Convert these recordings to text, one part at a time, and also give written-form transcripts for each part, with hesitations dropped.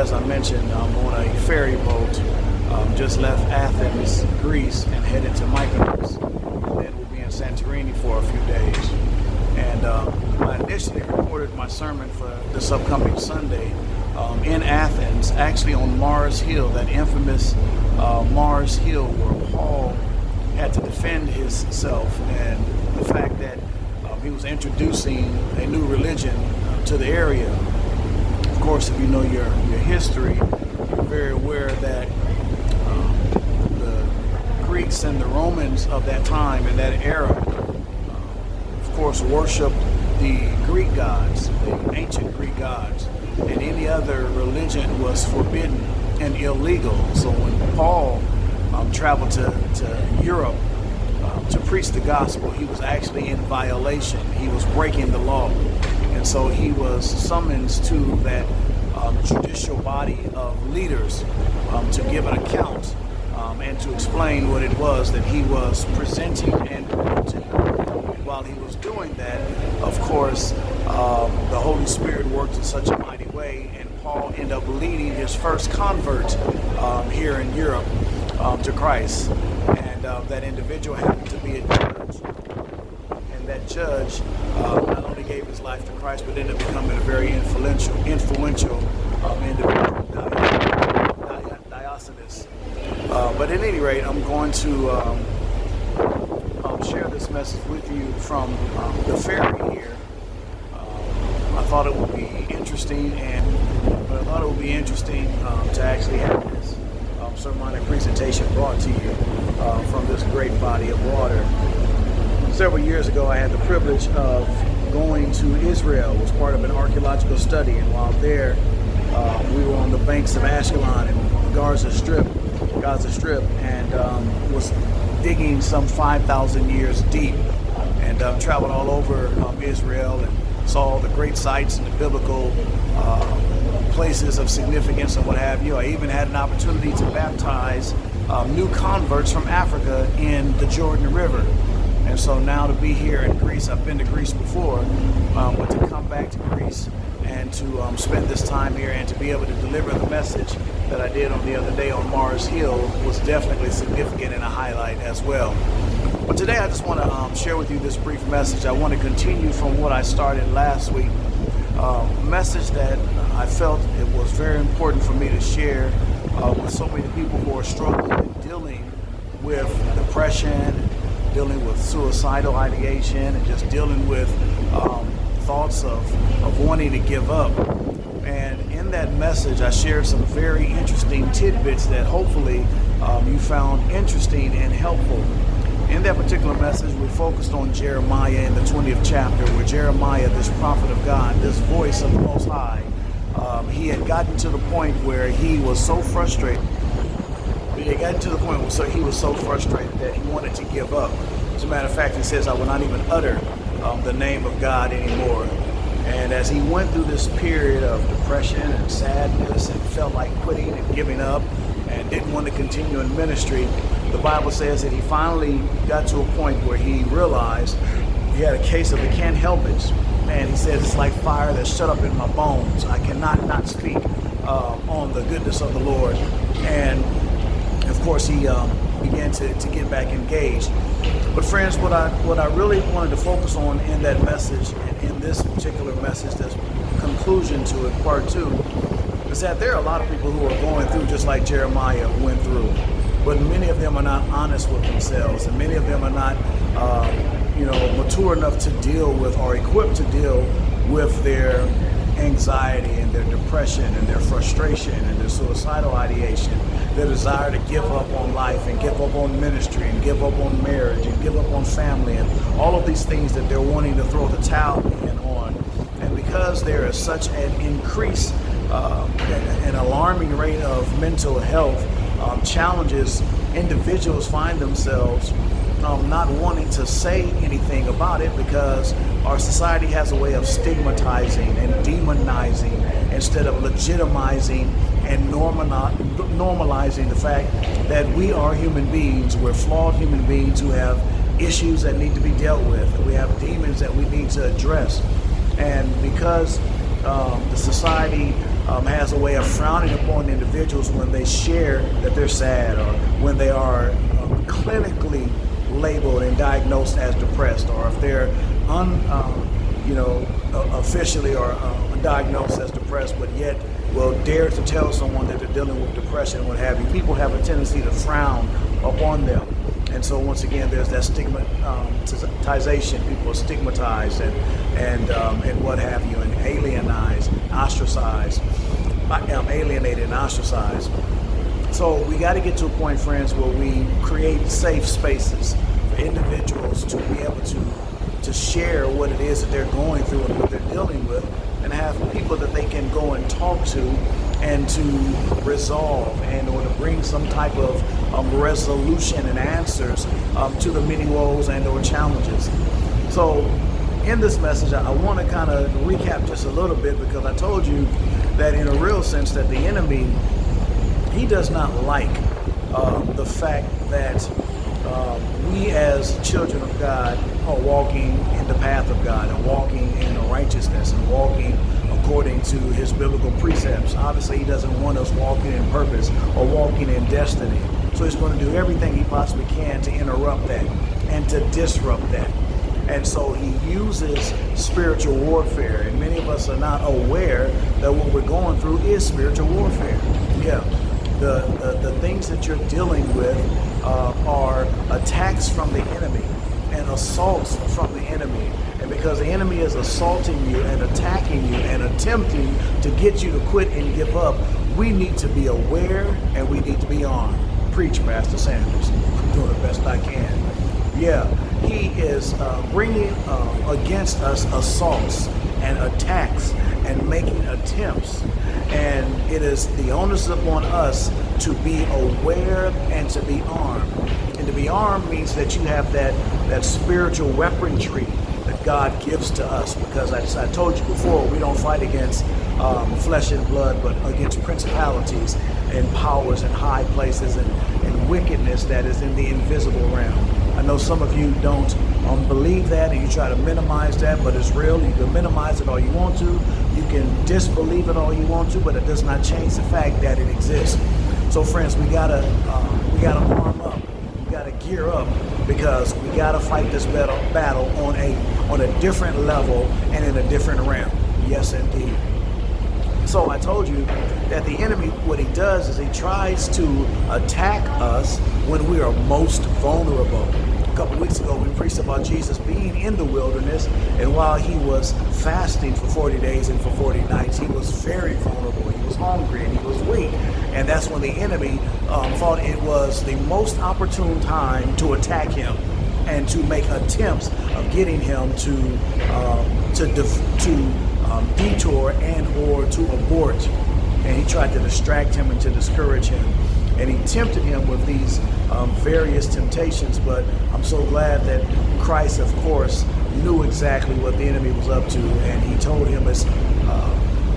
as I mentioned, I'm on a ferry boat. Just left Athens, Greece, and headed to Mykonos. Then we'll be in Santorini for a few days. And I initially recorded my sermon for this upcoming Sunday in Athens, actually on Mars Hill, that infamous Mars Hill where Paul had to defend himself, and the fact that he was introducing a new religion to the area. Of course, if you know your history, you're very aware that the Greeks and the Romans of that time and that era, of course, worshiped the Greek gods, the ancient Greek gods, and any other religion was forbidden and illegal. So when Paul traveled to Europe to preach the gospel, he was actually in violation. He was breaking the law. And so he was summoned to that judicial body of leaders to give an account and to explain what it was that he was presenting and promoting. And while he was doing that, of course, the Holy Spirit worked in such a mighty way, and Paul ended up leading his first convert here in Europe to Christ. And that individual happened to be a judge. And that judge not only gave his life to Christ, but ended up becoming a very influential individual, Diocenes. But at any rate, I'm going to share this message with you from the ferry here. I thought it would be interesting, to actually have this sermonic presentation brought to you from this great body of water. Several years ago, I had the privilege of going to Israel. It was part of an archaeological study, and while there, we were on the banks of Ashkelon and Gaza Strip, and was digging some 5,000 years deep, and traveled all over Israel and saw the great sites and the biblical places of significance and what have you. I even had an opportunity to baptize new converts from Africa in the Jordan River. And so now to be here in Greece, I've been to Greece before, but to come back to Greece and to spend this time here and to be able to deliver the message that I did on the other day on Mars Hill was definitely significant and a highlight as well. But today I just want to share with you this brief message. I want to continue from what I started last week, a message that I felt it was very important for me to share with so many people who are struggling and dealing with depression, dealing with suicidal ideation, and just dealing with thoughts of wanting to give up. And in that message, I shared some very interesting tidbits that hopefully you found interesting and helpful. In that particular message, we focused on Jeremiah in the 20th chapter, where Jeremiah, this prophet of God, this voice of the Most High, he had gotten to the point where he was so frustrated. He was so frustrated that he wanted to give up. As a matter of fact, he says, "I will not even utter the name of God anymore." And as he went through this period of depression and sadness and felt like quitting and giving up and didn't want to continue in ministry, the Bible says that he finally got to a point where he realized he had a case of the can't help it. And he says, "It's like fire that's shut up in my bones. I cannot not speak on the goodness of the Lord." And of course, he began to get back engaged. But friends, what I really wanted to focus on in that message, and in this particular message, this conclusion to it, part 2, is that there are a lot of people who are going through just like Jeremiah went through. But many of them are not honest with themselves, and many of them are not mature enough to deal with or equipped to deal with their anxiety and their depression and their frustration and their suicidal ideation, their desire to give up on life and give up on ministry and give up on marriage and give up on family and all of these things that they're wanting to throw the towel in on. And because there is such an increase, an alarming rate of mental health challenges, individuals find themselves not wanting to say anything about it, because our society has a way of stigmatizing and demonizing instead of legitimizing and normalizing the fact that we are human beings. We're flawed human beings who have issues that need to be dealt with. We have demons that we need to address. And because the society has a way of frowning upon individuals when they share that they're sad, or when they are clinically labeled and diagnosed as depressed, or if they're officially or diagnosed as depressed, but yet will dare to tell someone that they're dealing with depression and what have you. People have a tendency to frown upon them. And so once again, there's that stigmatization. People are stigmatized and what have you, and alienated and ostracized. So we got to get to a point, friends, where we create safe spaces for individuals to be able to share what it is that they're going through and what they're dealing with, and have people that they can go and talk to and to resolve and or to bring some type of resolution and answers to the many woes and or challenges. So in this message, I want to kind of recap just a little bit, because I told you that in a real sense that the enemy, he does not like the fact that we as children of God are walking in the path of God and walking in righteousness and walking according to his biblical precepts. Obviously, he doesn't want us walking in purpose or walking in destiny. So he's going to do everything he possibly can to interrupt that and to disrupt that. And so he uses spiritual warfare, and many of us are not aware that what we're going through is spiritual warfare. Yeah, the things that you're dealing with are attacks from the enemy and assaults from the enemy. And because the enemy is assaulting you and attacking you and attempting to get you to quit and give up, we need to be aware and we need to be armed. Preach, Pastor Sanders. I'm doing the best I can. Yeah, he is bringing against us assaults and attacks and making attempts. And it is the onus upon us to be aware and to be armed. And to be armed means that you have that spiritual weaponry that God gives to us. Because as I told you before, we don't fight against flesh and blood, but against principalities and powers and high places and wickedness that is in the invisible realm. I know some of you don't believe that, and you try to minimize that, but it's real. You can minimize it all you want to. You can disbelieve it all you want to, but it does not change the fact that it exists. So, friends, we gotta arm up. We gotta gear up, because we gotta fight this battle on a different level and in a different realm. Yes, indeed. So I told you that the enemy, what he does is he tries to attack us when we are most vulnerable. A couple weeks ago, we preached about Jesus being in the wilderness, and while he was fasting for 40 days and for 40 nights, he was very vulnerable. He was hungry and he was weak. And that's when the enemy thought it was the most opportune time to attack him and to make attempts of getting him to detour and or to abort. And he tried to distract him and to discourage him. And he tempted him with these various temptations. But I'm so glad that Christ, of course, knew exactly what the enemy was up to. And he told him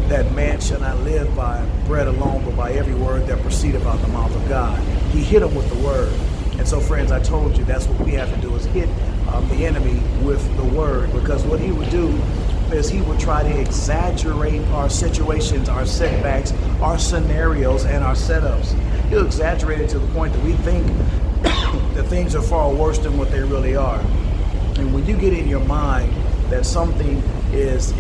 that man shall not live by bread alone, but by every word that proceedeth out the mouth of God. He hit him with the word. And so, friends, I told you that's what we have to do, is hit the enemy with the word. Because what he would do is he would try to exaggerate our situations, our setbacks, our scenarios, and our setups. He'll exaggerate it to the point that we think that things are far worse than what they really are. And when you get in your mind that something is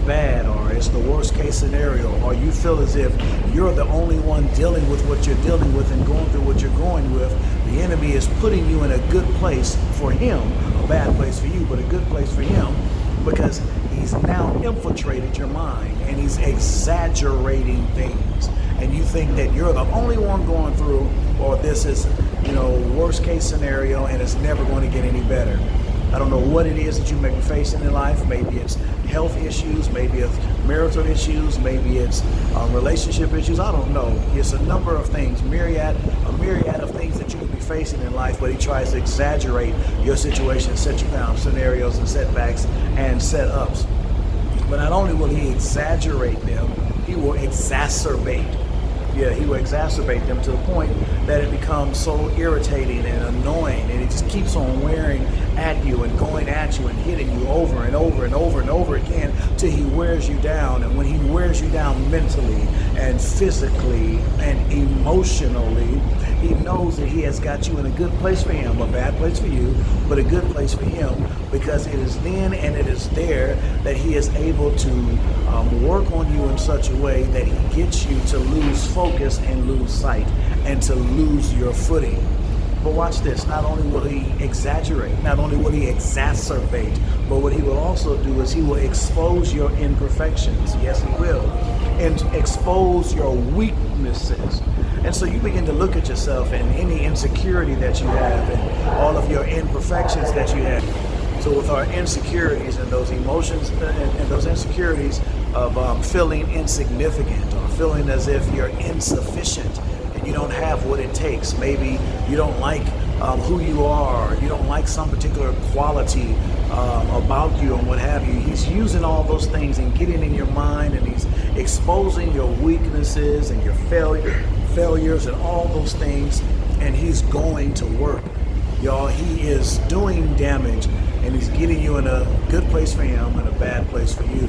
bad, or it's the worst case scenario, or you feel as if you're the only one dealing with what you're dealing with and going through what you're going with, the enemy is putting you in a good place for him, a bad place for you, but a good place for him, because he's now infiltrated your mind and he's exaggerating things. And you think that you're the only one going through, or this is, worst case scenario and it's never going to get any better. I don't know what it is that you may be facing in life. Maybe it's health issues, maybe it's marital issues, maybe it's relationship issues. I don't know. It's a number of things, a myriad of things that you could be facing in life, but he tries to exaggerate your situation, set you down, scenarios and setbacks and setups. But not only will he exaggerate them, he will exacerbate Yeah, he will exacerbate them to the point that it becomes so irritating and annoying, and it just keeps on wearing at you and going at you and hitting you over and over and over and over again till he wears you down. And when he wears you down mentally and physically and emotionally, he knows that he has got you in a good place for him, a bad place for you, but a good place for him, because it is then and it is there that he is able to work on you in such a way that he gets you to lose focus and lose sight and to lose your footing. But watch this, not only will he exaggerate, not only will he exacerbate, but what he will also do is he will expose your imperfections. Yes, he will. And expose your weaknesses. And so you begin to look at yourself and any insecurity that you have and all of your imperfections that you have. So with our insecurities and those emotions and those insecurities of feeling insignificant or feeling as if you're insufficient and you don't have what it takes. Maybe you don't like who you are, or you don't like some particular quality about you and what have you. He's using all those things and getting in your mind, and he's exposing your weaknesses and your failures and all those things, and he's going to work. Y'all, he is doing damage, and he's getting you in a good place for him and a bad place for you.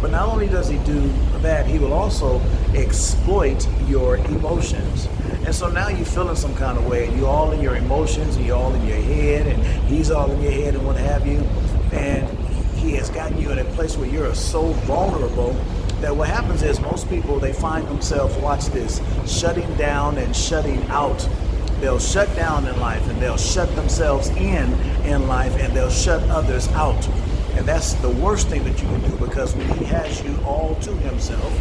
But not only does he do that, he will also exploit your emotions. And so now you're feeling some kind of way, and you're all in your emotions, and you're all in your head, and he's all in your head and what have you. And he has gotten you in a place where you're so vulnerable that what happens is most people, they find themselves, watch this, shutting down and shutting out. They'll shut down in life, and they'll shut themselves in life, and they'll shut others out. And that's the worst thing that you can do, because when he has you all to himself,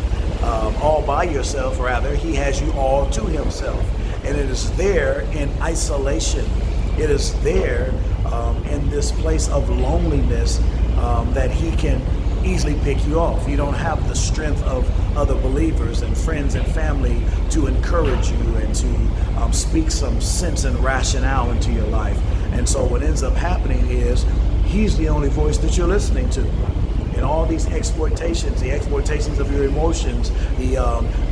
all by yourself rather, he has you all to himself. And it is there in isolation. It is there in this place of loneliness that he can easily pick you off. You don't have the strength of other believers and friends and family to encourage you and to speak some sense and rationale into your life. And so what ends up happening is he's the only voice that you're listening to. And all these exploitations, the exploitations of your emotions, the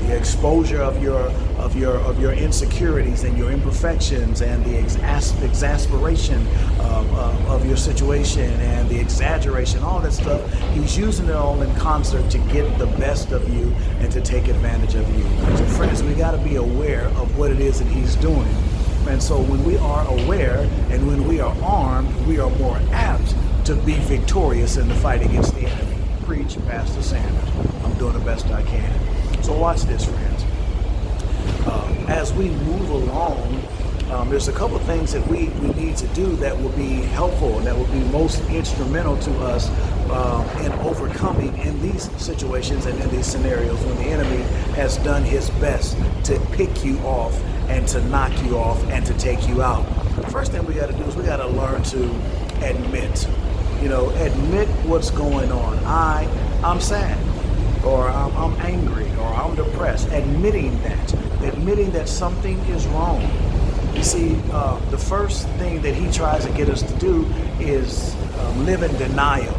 exposure of your insecurities and your imperfections, and the exasperation of your situation and the exaggeration, all that stuff, he's using it all in concert to get the best of you and to take advantage of you. So friends, we got to be aware of what it is that he's doing. And so when we are aware and when we are armed, we are more apt to be victorious in the fight against the enemy. Preach, Pastor Sanders. I'm doing the best I can. So watch this, friends. As we move along, there's a couple things that we need to do that will be helpful and that will be most instrumental to us in overcoming in these situations and in these scenarios when the enemy has done his best to pick you off and to knock you off and to take you out. The first thing we got to do is we got to learn to admit. Admit what's going on. I'm sad, or I'm angry, or I'm depressed. Admitting that something is wrong. You see, the first thing that he tries to get us to do is live in denial.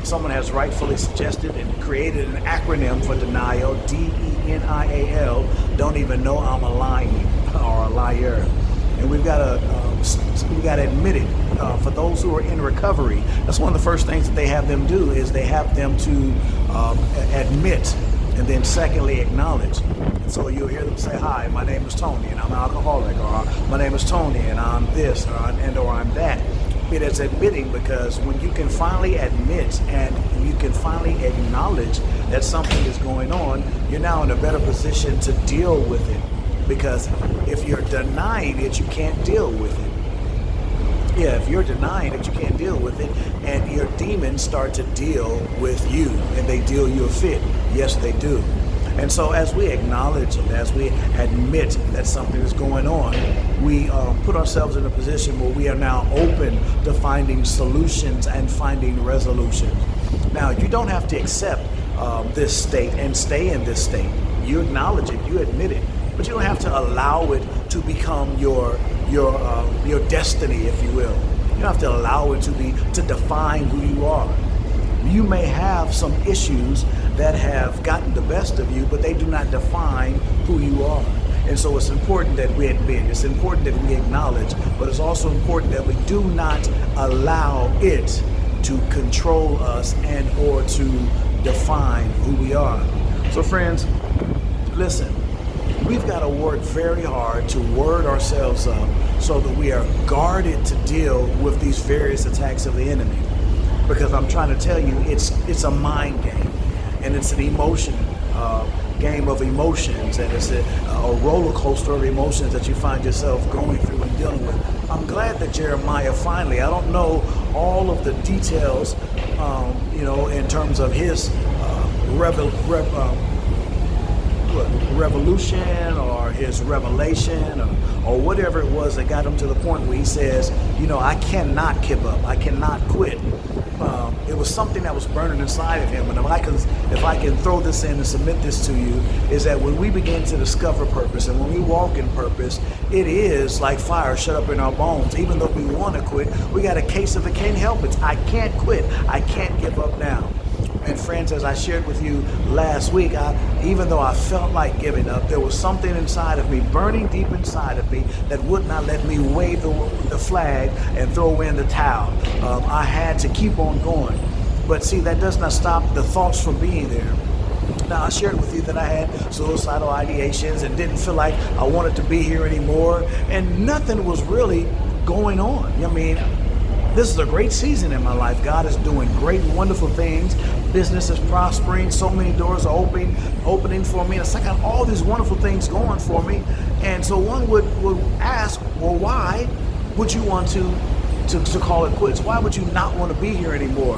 Someone has rightfully suggested and created an acronym for denial, DENIAL. Don't even know I'm a lying or a liar. And we've got to admit it. For those who are in recovery, that's one of the first things that they have them do is they have them to admit, and then secondly acknowledge. And so you'll hear them say, "Hi, my name is Tony, and I'm an alcoholic," or "My name is Tony, and I'm this," or I'm that. It is admitting, because when you can finally admit and you can finally acknowledge that something is going on, you're now in a better position to deal with it. Because if you're denying it, you can't deal with it. Yeah, if you're denying it, you can't deal with it, and your demons start to deal with you, and they deal you a fit. Yes, they do. And so as we acknowledge and as we admit that something is going on, we put ourselves in a position where we are now open to finding solutions and finding resolutions. Now, you don't have to accept this state and stay in this state. You acknowledge it, you admit it, but you don't have to allow it to become your destiny, if you will. You don't have to allow it to define who you are. You may have some issues that have gotten the best of you, but they do not define who you are. And so it's important that we admit, it's important that we acknowledge, but it's also important that we do not allow it to control us and or to define who we are. So friends, listen, we've got to work very hard to word ourselves up so that we are guarded to deal with these various attacks of the enemy. Because I'm trying to tell you, it's a mind game, and it's an emotion game of emotions, and it's a roller coaster of emotions that you find yourself going through and dealing with. I'm glad that Jeremiah finally, I don't know all of the details, in terms of his revolution or his revelation or whatever it was that got him to the point where he says, I cannot give up, I cannot quit. It was something that was burning inside of him. And if I can throw this in and submit this to you, is that when we begin to discover purpose and when we walk in purpose, it is like fire shut up in our bones. Even though we want to quit, we got a case of it can't help it. I can't quit. I can't give up now. And friends, as I shared with you last week, even though I felt like giving up, there was something inside of me, burning deep inside of me, that would not let me wave the flag and throw in the towel. I had to keep on going. But see, that does not stop the thoughts from being there. Now, I shared with you that I had suicidal ideations and didn't feel like I wanted to be here anymore, and nothing was really going on. This is a great season in my life. God is doing great, wonderful things. Business is prospering. So many doors are opening for me. It's like I got all these wonderful things going for me. And so one would ask, well, why would you want to call it quits? Why would you not want to be here anymore?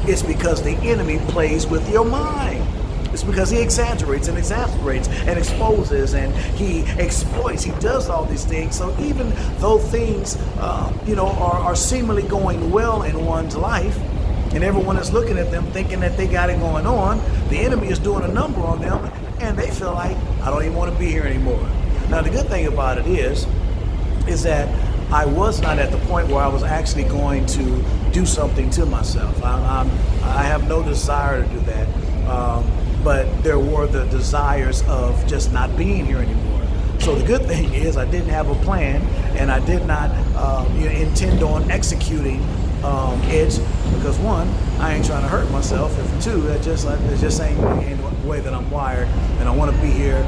It's because the enemy plays with your mind. It's because he exaggerates and exasperates and exposes and he exploits. He does all these things. So even though things, are seemingly going well in one's life, and everyone is looking at them thinking that they got it going on, the enemy is doing a number on them, and they feel like, I don't even want to be here anymore. Now, the good thing about it is that I was not at the point where I was actually going to do something to myself. I have no desire to do that. But there were the desires of just not being here anymore. So the good thing is I didn't have a plan, and I did not intend on executing it, because one, I ain't trying to hurt myself, and two, it just ain't the way that I'm wired, and I want to be here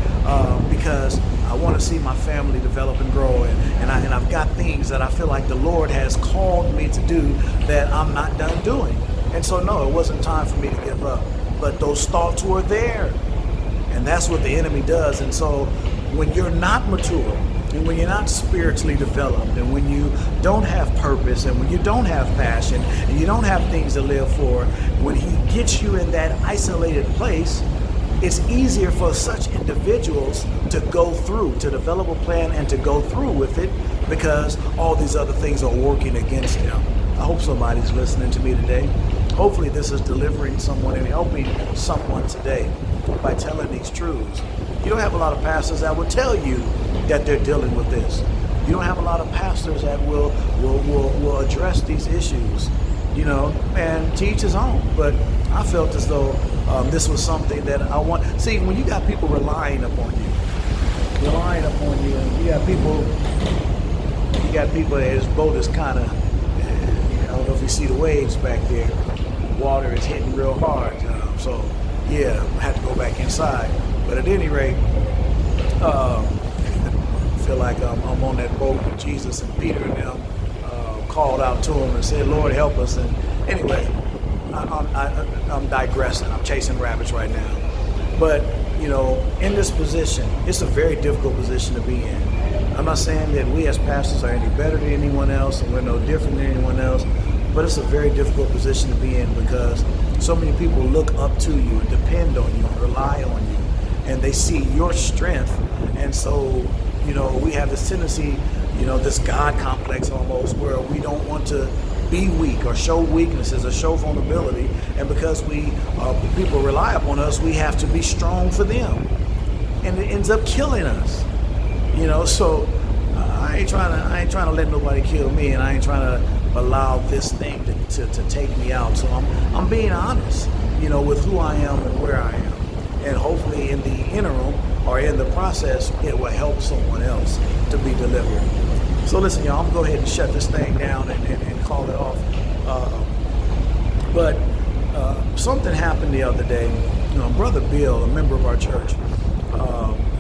because I want to see my family develop and grow, and I've got things that I feel like the Lord has called me to do that I'm not done doing. And so no, it wasn't time for me to give up. But those thoughts were there, and that's what the enemy does. And so when you're not mature, and when you're not spiritually developed, and when you don't have purpose, and when you don't have passion, and you don't have things to live for, when he gets you in that isolated place, it's easier for such individuals to go through, to develop a plan and to go through with it, because all these other things are working against them. I hope somebody's listening to me today. Hopefully this is delivering someone and helping someone today by telling these truths. You don't have a lot of pastors that will tell you that they're dealing with this. You don't have a lot of pastors that will address these issues, and to each his own. But I felt as though this was something that I want. See, when you got people relying upon you, and you got people that his boat is kind of, I don't know if you see the waves back there. Water is hitting real hard, so yeah, I had to go back inside. But at any rate, I feel like I'm on that boat with Jesus, and Peter and them called out to him and said, Lord, help us. And anyway, I'm digressing. I'm chasing rabbits right now. But in this position, it's a very difficult position to be in. I'm not saying that we as pastors are any better than anyone else, and we're no different than anyone else. But it's a very difficult position to be in, because so many people look up to you and depend on you and rely on you, and they see your strength. And so, we have this tendency, this God complex almost, where we don't want to be weak or show weaknesses or show vulnerability. And because people rely upon us, we have to be strong for them, and it ends up killing us. So I ain't trying to let nobody kill me, and I ain't trying to allow this thing to take me out. So I'm being honest. with who I am and where I am. And hopefully in the interim or in the process, it will help someone else to be delivered. So listen, y'all, I'm going to go ahead and shut this thing down and call it off. But something happened the other day. Brother Bill, a member of our church,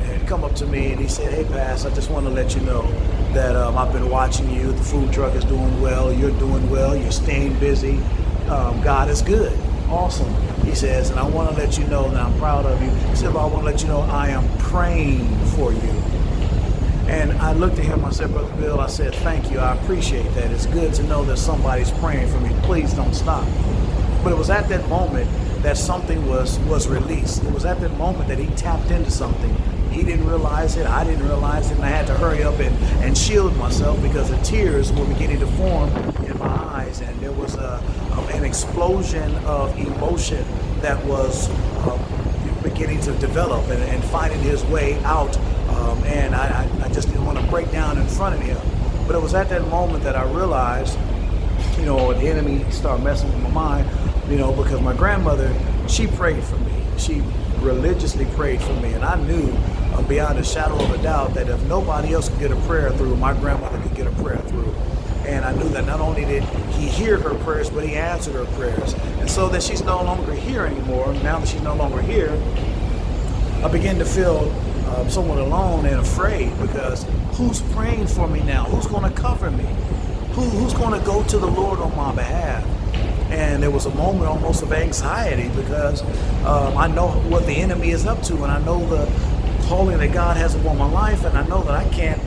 had come up to me and he said, "Hey, Pastor, I just want to let you know that I've been watching you. The food truck is doing well. You're doing well. You're staying busy. God is good. Awesome." He says, "And I want to let you know that I'm proud of you." He said, "But I want to let you know I am praying for you." And I looked at him, I said, "Brother Bill," I said, "thank you. I appreciate that. It's good to know that somebody's praying for me. Please don't stop." But it was at that moment that something was released. It was at that moment that he tapped into something. He didn't realize it. I didn't realize it. And I had to hurry up and shield myself because the tears were beginning to form in my eyes. And there was an explosion of emotion that was beginning to develop and finding his way out. And I just didn't want to break down in front of him. But it was at that moment that I realized, the enemy started messing with my mind, because my grandmother, she prayed for me. She religiously prayed for me. And I knew beyond a shadow of a doubt that if nobody else could get a prayer through, my grandmother could get a prayer through. And I knew that not only did he hear her prayers, but he answered her prayers. And so that she's no longer here anymore, now that she's no longer here, I began to feel somewhat alone and afraid, because who's praying for me now? Who's going to cover me? Who's going to go to the Lord on my behalf? And there was a moment almost of anxiety, because I know what the enemy is up to, and I know the calling that God has upon my life, and I know that I can't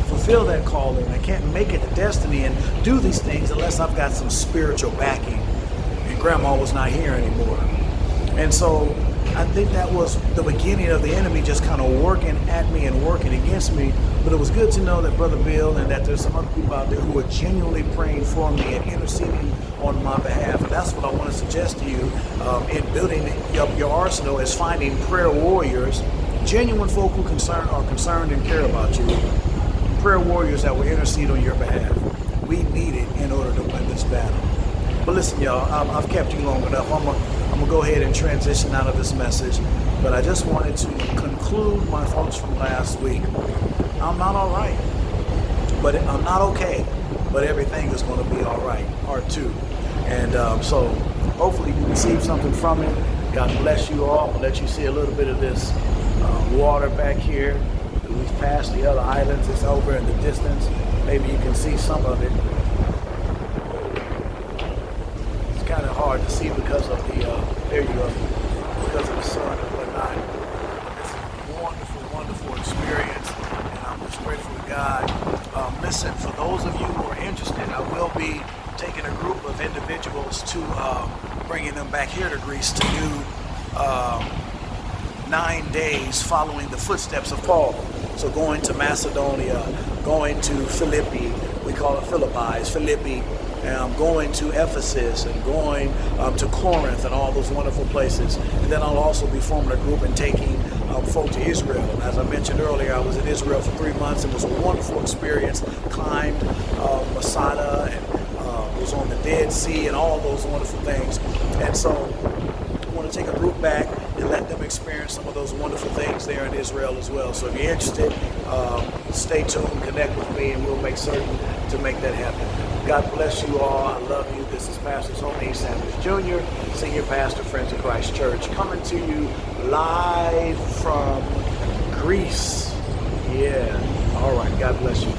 fulfill that calling. I can't make it to destiny and do these things unless I've got some spiritual backing. And Grandma was not here anymore. And so I think that was the beginning of the enemy just kind of working at me and working against me. But it was good to know that Brother Bill and that there's some other people out there who are genuinely praying for me and interceding on my behalf. And that's what I want to suggest to you in building up your arsenal, is finding prayer warriors, genuine folk who are concerned and care about you, prayer warriors that will intercede on your behalf. We need it in order to win this battle. But listen, y'all, I've kept you long enough. I'm gonna go ahead and transition out of this message, but I just wanted to conclude my thoughts from last week. I'm not all right, but I'm not okay, but everything is going to be all right, part 2. And so hopefully you receive something from it. God bless you all. I'll let you see a little bit of this water back here. We've passed the other islands. It's over in the distance. Maybe you can see some of it. It's kind of hard to see because of the, there you go, because of the sun and whatnot. It's a wonderful, wonderful experience, and I'm just grateful to God. Listen, for those of you who are interested, I will be taking a group of individuals to bringing them back here to Greece to do 9 days following the footsteps of Paul. So going to Macedonia, going to Philippi, we call it Philippi, it's Philippi, going to Ephesus, and going to Corinth and all those wonderful places. And then I'll also be forming a group and taking folk to Israel. As I mentioned earlier, I was in Israel for 3 months. It was a wonderful experience. Climbed Masada and was on the Dead Sea and all those wonderful things. And so I want to take a group back and let them experience some of those wonderful things there in Israel as well. So if you're interested, stay tuned, connect with me, and we'll make certain to make that happen. God bless you all. I love you. This is Pastor Tony Sanders Jr., Senior Pastor, Friends of Christ Church, coming to you live from Greece. Yeah. All right. God bless you.